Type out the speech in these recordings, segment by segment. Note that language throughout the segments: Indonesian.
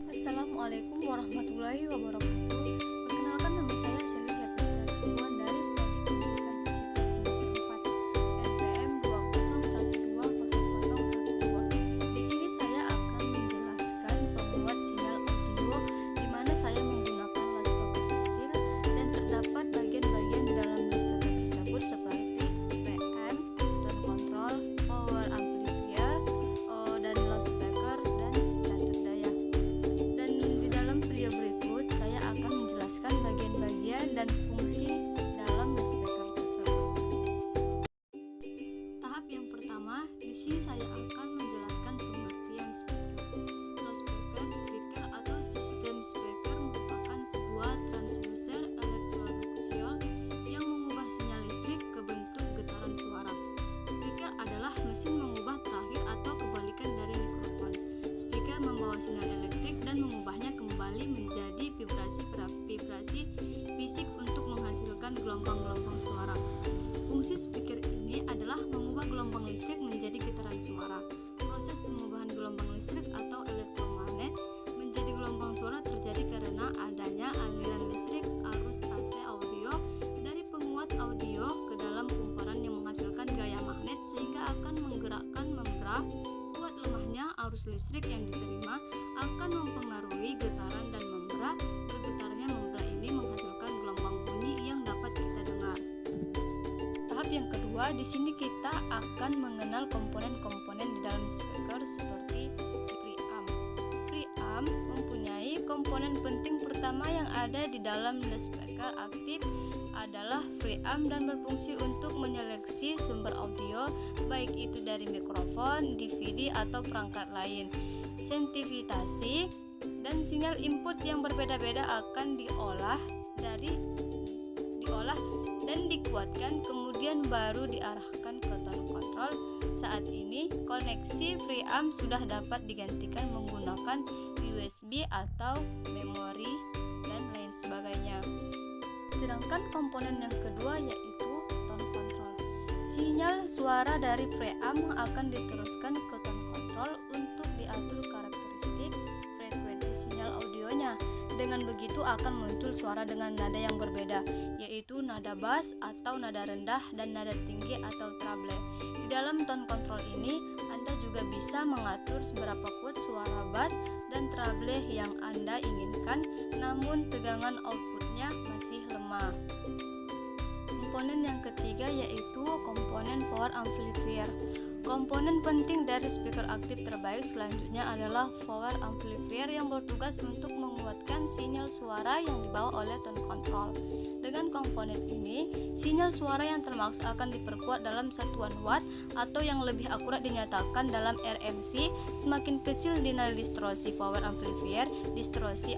Assalamualaikum warahmatullahi wabarakatuh. Perkenalkan, nama saya Selly Repetita Subuan dari Prodi Pendidikan Fisika Semester 4 NPM 201200012. Di sini saya akan menjelaskan penguat sinyal audio di mana saya menggunakan loudspeaker kecil dan terdapat bagian-bagian di dalam loudspeaker tersebut seperti preamp, tone control, power amplifier, dan loudspeaker dan catur daya. Dan di dalam video berikut saya akan menjelaskan bagian-bagian dan fungsi dalam loudspeaker tersebut. Tahap yang pertama, di sini saya akan menjelaskan pengertian speaker. Speaker atau sistem speaker merupakan sebuah transducer elektroakustik yang mengubah sinyal listrik ke bentuk getaran suara. Speaker adalah mesin mengubah terakhir atau kebalikan dari mikrofon. Speaker membawa sinyal elektrik dan mengubahnya kembali menjadi vibrasi fisik untuk menghasilkan gelombang-gelombang suara. Fungsi speaker ini adalah mengubah gelombang listrik menjadi getaran suara. Proses pengubahan gelombang listrik atau elektromagnet menjadi gelombang suara terjadi karena adanya aliran listrik arus AC audio dari penguat audio ke dalam kumparan yang menghasilkan gaya magnet sehingga akan menggerakkan membran. Kuat lemahnya arus listrik yang diterima akan mempengaruhi getaran dan membran. Bergetarnya membran ini menghasilkan gelombang bunyi yang dapat kita dengar. Tahap yang kedua, di sini kita akan mengenal komponen-komponen di dalam speaker seperti preamp. Preamp mempunyai komponen penting pertama yang ada di dalam loudspeaker aktif adalah preamp dan berfungsi untuk menyeleksi sumber audio baik itu dari mikrofon, DVD atau perangkat lain. Sensitivitas dan sinyal input yang berbeda-beda akan diolah dan dikuatkan kemudian baru diarahkan ke tone control. Saat ini koneksi preamp sudah dapat digantikan menggunakan USB atau memori dan lain sebagainya. Sedangkan komponen yang kedua yaitu tone control. Sinyal suara dari preamp akan diteruskan ke tone control untuk diatur karakteristik frekuensi sinyal audionya. Dengan begitu akan muncul suara dengan nada yang berbeda, yaitu nada bass atau nada rendah dan nada tinggi atau treble. Di dalam tone control ini, Anda juga bisa mengatur seberapa kuat suara bass dan treble yang Anda inginkan, namun tegangan outputnya masih lemah. Komponen yang ketiga yaitu komponen power amplifier. Komponen penting dari speaker aktif terbaik selanjutnya adalah power amplifier yang bertugas untuk menguatkan sinyal suara yang dibawa oleh tone control. Dengan komponen ini, sinyal suara yang termaksud akan diperkuat dalam satuan watt atau yang lebih akurat dinyatakan dalam RMC. Semakin kecil nilai distorsi power amplifier, distorsi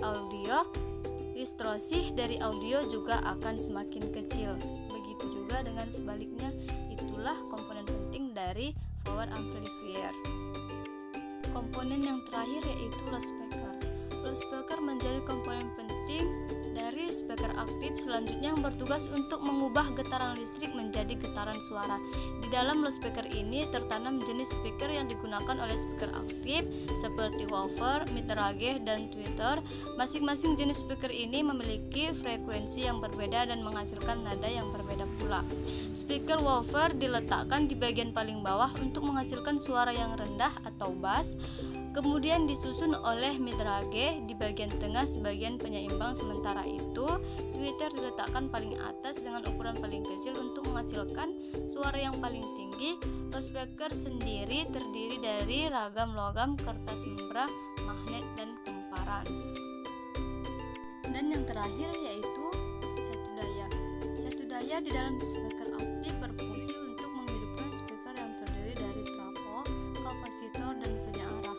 dari audio juga akan semakin kecil. Begitu juga dengan sebaliknya, itulah komponen penting dari power amplifier. Komponen yang terakhir yaitu loudspeaker. Loudspeaker menjadi komponen penting dari speaker aktif selanjutnya yang bertugas untuk mengubah getaran listrik menjadi getaran suara. Di dalam loudspeaker ini tertanam jenis speaker yang digunakan oleh speaker aktif seperti woofer, mitrage, dan tweeter. Masing-masing jenis speaker ini memiliki frekuensi yang berbeda dan menghasilkan nada yang berbeda pula. Speaker woofer diletakkan di bagian paling bawah untuk menghasilkan suara yang rendah atau bass. Kemudian disusun oleh mitrage di bagian tengah sebagai penyeimbang. Sementara itu, tweeter diletakkan paling atas dengan ukuran paling kecil untuk menghasilkan suara yang paling tinggi. Loudspeaker sendiri terdiri dari ragam logam, kertas membran, magnet, dan kumparan. Dan yang terakhir yaitu catur daya. Catur daya di dalam speaker aktif berfungsi untuk menghidupkan speaker yang terdiri dari trafo, kapasitor, dan penyiarah.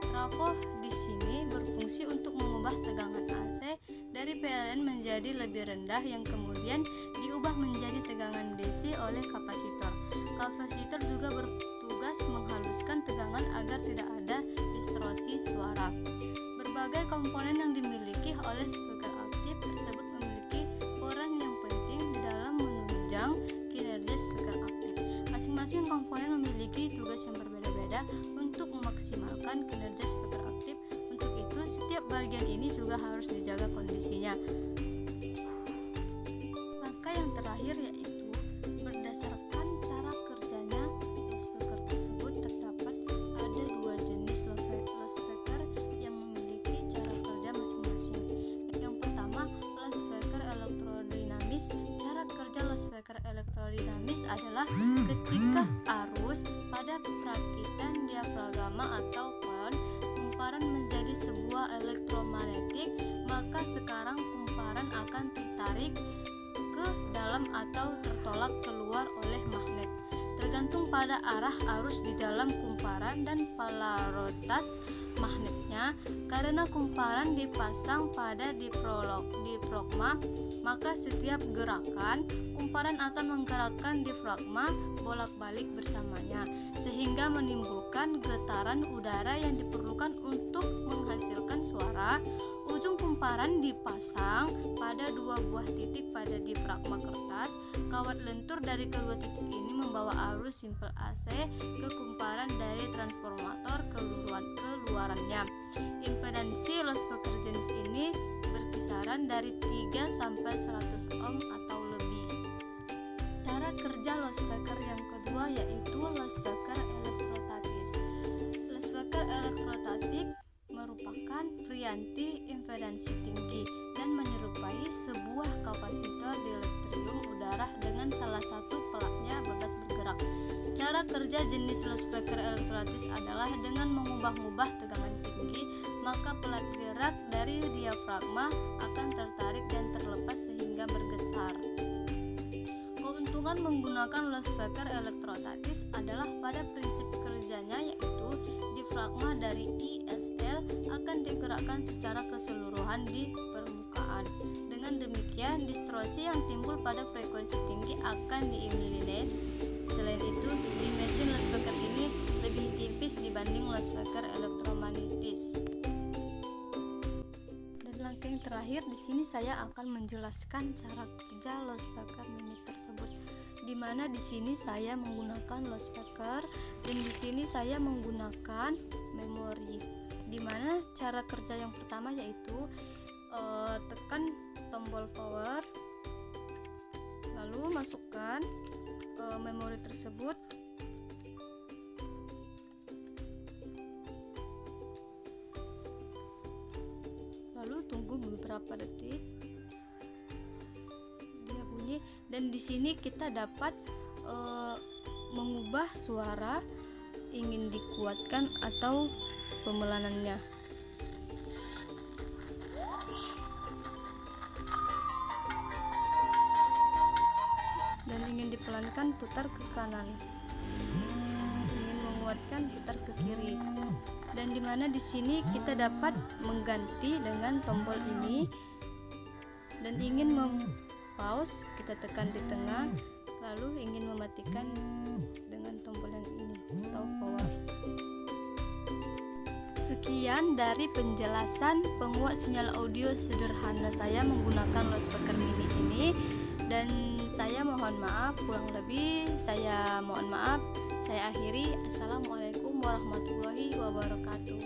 Trafo di sini berfungsi untuk mengubah tegangan AC dari PLN menjadi lebih rendah yang kemudian diubah menjadi tegangan DC oleh kapasitor. Kapasitor juga bertugas menghaluskan tegangan agar tidak ada distorsi suara. Berbagai komponen yang dimiliki oleh speaker aktif tersebut memiliki peran yang penting di dalam menunjang kinerja speaker aktif. Masing-masing komponen memiliki tugas yang berbeda-beda untuk memaksimalkan kinerja speaker aktif. Untuk itu, setiap setiap bagian ini juga harus dijaga kondisinya. Langkah yang terakhir yaitu berdasarkan cara kerjanya loudspeaker tersebut terdapat ada dua jenis loudspeaker yang memiliki cara kerja masing-masing. Yang pertama, loudspeaker elektrodinamis. Cara kerja loudspeaker elektrodinamis adalah ketika arus pada perakitan diafragma atau kon kumparan menjadi sebuah elektromagnetik, maka sekarang kumparan akan tertarik ke dalam atau tertolak keluar oleh magnet tergantung pada arah arus di dalam kumparan dan polaritas magnetnya. Karena kumparan dipasang pada difragma, maka setiap gerakan kumparan akan menggerakkan difragma bolak-balik bersamanya, sehingga menimbulkan getaran udara yang diperlukan untuk menghasilkan suara. Ujung kumparan dipasang pada dua buah titik pada difragma kertas. Kawat lentur dari kedua titik ini membawa arus simpel AC ke kumparan dari transformator keluarannya. Impedansi loudspeaker jenis ini berkisaran dari 3 sampai 100 ohm atau lebih. Cara kerja loudspeaker yang kedua yaitu loudspeaker elektrostatis. Loudspeaker elektrostatik merupakan variasi impedansi tinggi dan menyerupai sebuah kapasitor dielektrium udara dengan salah satu pelatnya bebas bergerak. Cara kerja jenis loudspeaker elektrostatis adalah dengan mengubah-ubah tegangan tinggi, maka pelat gerak dari diafragma akan tertarik dan terlepas sehingga bergetar. Keuntungan menggunakan loudspeaker elektrostatis adalah pada prinsip kerjanya yaitu difragma dari ISL akan digerakkan secara keseluruhan di permukaan. Dengan demikian, distorsi yang timbul pada frekuensi tinggi akan dieliminate. Selain itu, dimensi loudspeaker ini lebih tipis dibanding loudspeaker elektromagnetis. Dan langkah yang terakhir di sini saya akan menjelaskan cara kerja loudspeaker mini tersebut. Di mana di sini saya menggunakan loudspeaker dan di sini saya menggunakan memori. Di mana cara kerja yang pertama yaitu tekan tombol power, lalu masukkan memori tersebut, lalu tunggu beberapa detik dia bunyi, dan di sini kita dapat mengubah suara ingin dikuatkan atau pemelanannya. Dan ingin dipelankan putar ke kanan, ingin menguatkan putar ke kiri. Dan dimana di sini kita dapat mengganti dengan tombol ini, dan ingin pause kita tekan di tengah, lalu ingin mematikan dengan tombol yang ini atau forward. Sekian dari penjelasan penguat sinyal audio sederhana saya menggunakan loudspeaker mini ini, dan saya mohon maaf kurang lebih, saya mohon maaf. Saya akhiri. Assalamualaikum warahmatullahi wabarakatuh.